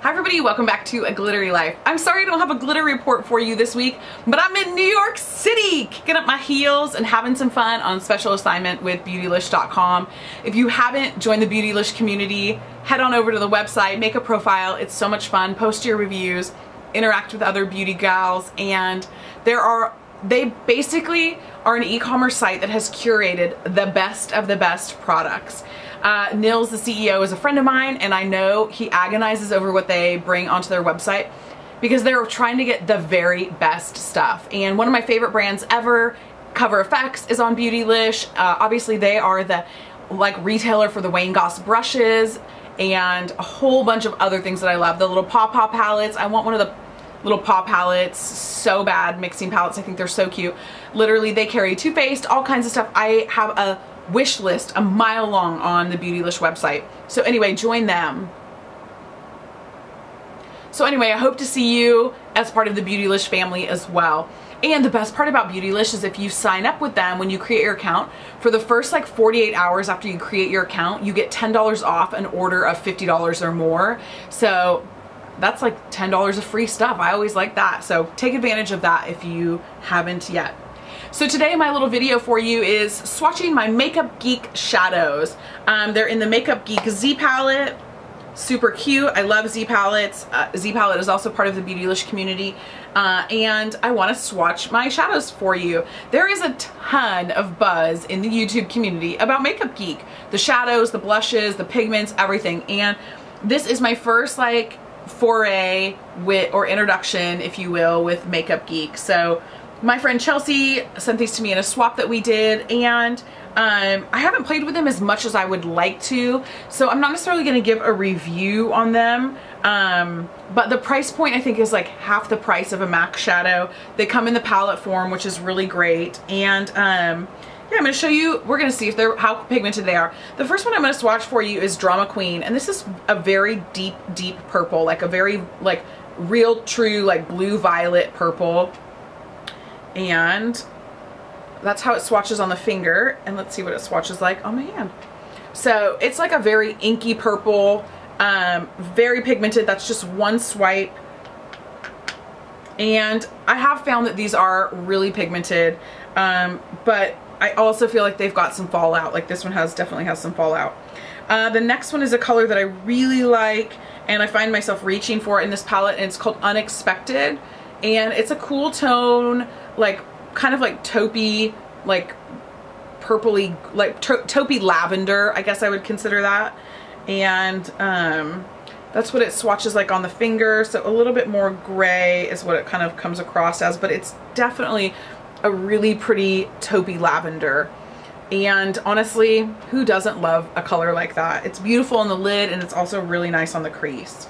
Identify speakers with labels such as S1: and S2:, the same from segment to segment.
S1: Hi everybody, welcome back to A Glittery Life. I'm sorry I don't have a glitter report for you this week, but I'm in New York City, kicking up my heels and having some fun on special assignment with beautylish.com. If you haven't joined the Beautylish community, head on over to the website, make a profile. It's so much fun. Post your reviews, interact with other beauty gals, and they basically are an e-commerce site that has curated the best of the best products. Nils, the CEO, is a friend of mine, and I know he agonizes over what they bring onto their website because they're trying to get the very best stuff. And one of my favorite brands ever, Cover FX, is on Beautylish. Obviously they are the retailer for the Wayne Goss brushes and a whole bunch of other things that I love. The little paw palettes. I want one of the little paw palettes so bad, mixing palettes. I think they're so cute. Literally, they carry Too Faced, all kinds of stuff. I have a wish list a mile long on the Beautylish website. So anyway, join them. So anyway, I hope to see you as part of the Beautylish family as well. And the best part about Beautylish is if you sign up with them when you create your account, for the first 48 hours after you create your account, you get $10 off an order of $50 or more. So that's like $10 of free stuff. I always like that. So take advantage of that if you haven't yet. So today my little video for you is swatching my Makeup Geek shadows. They're in the Makeup Geek Z palette. Super cute. I love Z palettes. Z palette is also part of the Beautylish community. And I want to swatch my shadows for you. There is a ton of buzz in the YouTube community about Makeup Geek. The shadows, the blushes, the pigments, everything. And this is my first foray with, or introduction, if you will, with Makeup Geek. So my friend Chelsea sent these to me in a swap that we did, and I haven't played with them as much as I would like to, so I'm not necessarily going to give a review on them, but the price point I think is like half the price of a MAC shadow. They come in the palette form, which is really great, and yeah, I'm going to show you, we're going to see if they're, how pigmented they are. The first one I'm going to swatch for you is Drama Queen, and this is a very deep purple, like a very real true blue violet purple. And that's how it swatches on the finger, and let's see what it swatches like on my hand. So it's like a very inky purple, very pigmented. That's just one swipe, and I have found that these are really pigmented, but I also feel like they've got some fallout. Like this one definitely has some fallout. The next one is a color that I really like, and I find myself reaching for it in this palette, and it's called Unexpected, and it's a cool tone, kind of taupey, purpley, taupey lavender, I guess I would consider that. And that's what it swatches like on the finger. So a little bit more gray is what it kind of comes across as, but it's definitely a really pretty taupey lavender. And honestly, who doesn't love a color like that? It's beautiful on the lid, and it's also really nice on the crease.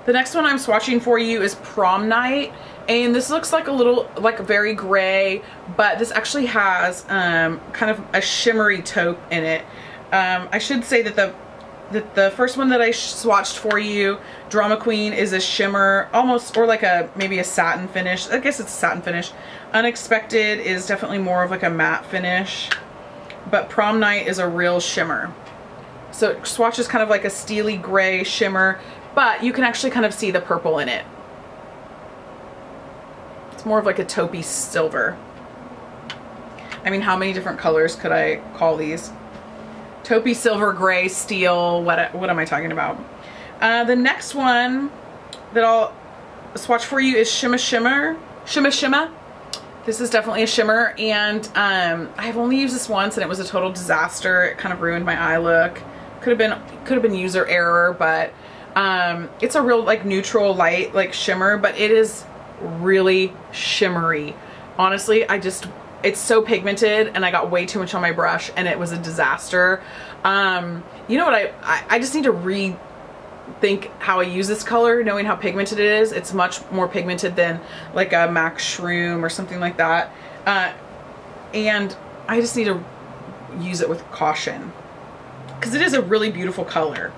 S1: The next one I'm swatching for you is Prom Night, and this looks like a little, very gray, but this actually has kind of a shimmery taupe in it. I should say that the first one that I swatched for you, Drama Queen, is a shimmer, almost, or maybe a satin finish. I guess it's a satin finish. Unexpected is definitely more of a matte finish, but Prom Night is a real shimmer. So it swatches kind of like a steely gray shimmer, but you can actually kind of see the purple in it. It's more of a taupey silver. I mean, how many different colors could I call these? Taupey, silver, gray, steel, what am I talking about? The next one that I'll swatch for you is Shimma Shimma. This is definitely a shimmer, and I've only used this once, and it was a total disaster. It kind of ruined my eye look. Could have been user error, but it's a real neutral light shimmer, but it is really shimmery. Honestly, it's so pigmented, and I got way too much on my brush, and it was a disaster. You know what, I just need to rethink how I use this color, knowing how pigmented it is. It's much more pigmented than a MAC Shroom or something like that, and I just need to use it with caution because it is a really beautiful color.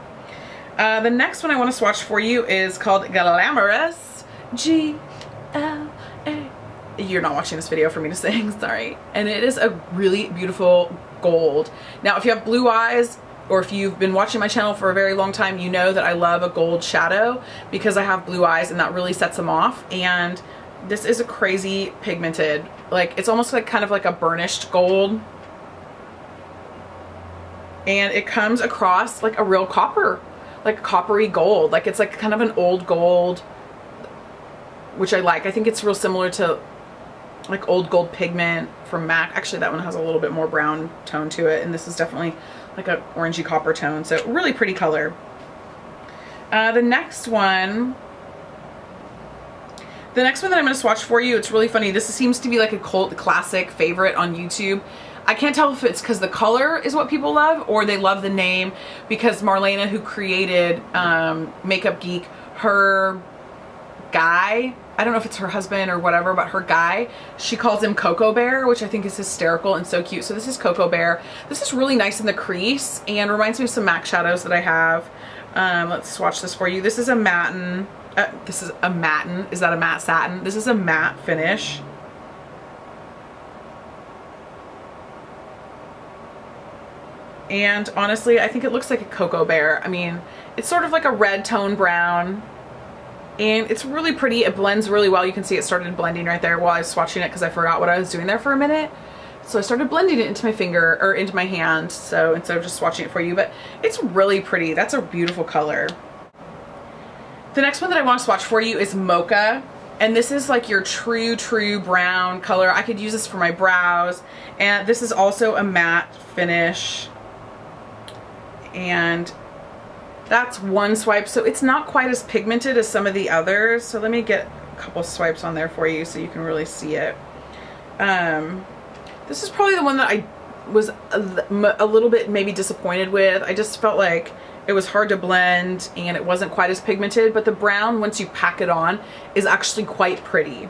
S1: The next one I want to swatch for you is called Glamorous, G-L-A. You're not watching this video for me to sing, sorry. And it is a really beautiful gold. Now, if you have blue eyes, or if you've been watching my channel for a very long time, you know that I love a gold shadow because I have blue eyes and that really sets them off. And this is a crazy pigmented, like it's almost like kind of like a burnished gold. And it comes across like a real copper, like coppery gold. Like it's like kind of an old gold, which I like. I think it's real similar to like old gold pigment from MAC. Actually, that one has a little bit more brown tone to it. And this is definitely like a orangey copper tone. So really pretty color. The next one that I'm going to swatch for you, it's really funny. This seems to be like a cult classic favorite on YouTube. I can't tell if it's because the color is what people love or they love the name, because Marlena, who created Makeup Geek, her guy, I don't know if it's her husband or whatever, but her guy, she calls him Cocoa Bear, which I think is hysterical and so cute. So this is Cocoa Bear. This is really nice in the crease and reminds me of some MAC shadows that I have. Let's swatch this for you. This is a matte. This is a matte. Is that a matte satin? This is a matte finish. And honestly, I think it looks like a Cocoa Bear. I mean, it's sort of like a red tone brown. And it's really pretty. It blends really well. You can see it started blending right there while I was swatching it because I forgot what I was doing there for a minute. So I started blending it into my finger, or into my hand. So instead of just swatching it for you, but it's really pretty. That's a beautiful color. The next one that I want to swatch for you is Mocha. And this is like your true brown color. I could use this for my brows. And this is also a matte finish. And that's one swipe. So it's not quite as pigmented as some of the others. So let me get a couple swipes on there for you so you can really see it. This is probably the one that I was a little bit maybe disappointed with. I just felt like it was hard to blend and it wasn't quite as pigmented, but the brown, once you pack it on, is actually quite pretty.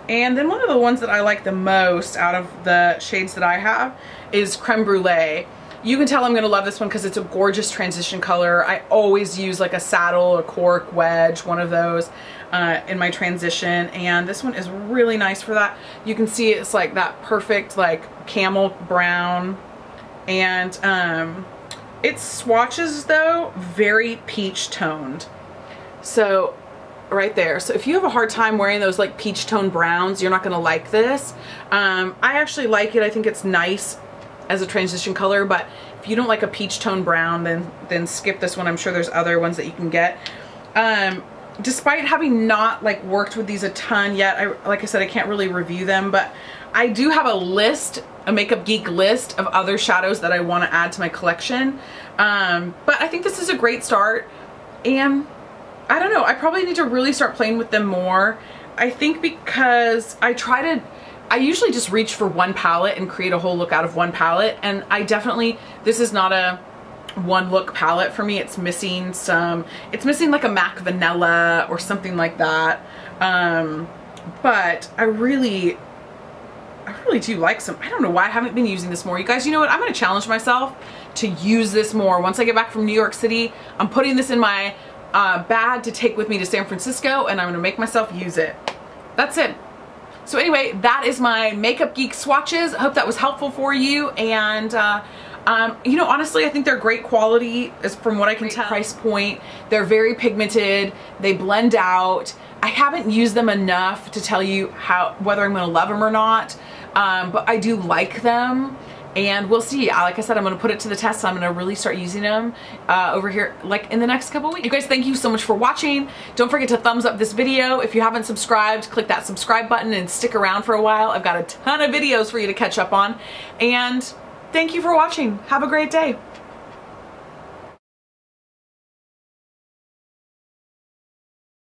S1: And then one of the ones that I like the most out of the shades that I have is Creme Brulee. You can tell I'm gonna love this one because it's a gorgeous transition color. I always use like a saddle, a cork, wedge, one of those in my transition. And this one is really nice for that. You can see it's like that perfect like camel brown. And it swatches though very peach toned. So right there. So if you have a hard time wearing those like peach tone browns, you're not gonna like this. I actually like it. I think it's nice as a transition color, but if you don't like a peach tone brown, then skip this one. I'm sure there's other ones that you can get. Despite having not like worked with these a ton yet, like I said, I can't really review them, but I do have a list, a Makeup Geek list of other shadows that I want to add to my collection. But I think this is a great start, and I don't know, I probably need to really start playing with them more. I think because I usually just reach for one palette and create a whole look out of one palette, and this is not a one look palette for me. It's missing like a MAC Vanilla or something like that. But I really do like some. I don't know why I haven't been using this more. You guys, you know what? I'm going to challenge myself to use this more. Once I get back from New York City, I'm putting this in my bag to take with me to San Francisco, and I'm going to make myself use it. That's it. So anyway, that is my Makeup Geek swatches. I hope that was helpful for you. And you know, honestly, I think they're great quality from what I can tell. Price point. They're very pigmented. They blend out. I haven't used them enough to tell you whether I'm going to love them or not. But I do like them. And we'll see. Like I said, I'm going to put it to the test. So I'm going to really start using them over here like in the next couple weeks. You guys, thank you so much for watching. Don't forget to thumbs up this video. If you haven't subscribed, click that subscribe button and stick around for a while. I've got a ton of videos for you to catch up on. And thank you for watching. Have a great day.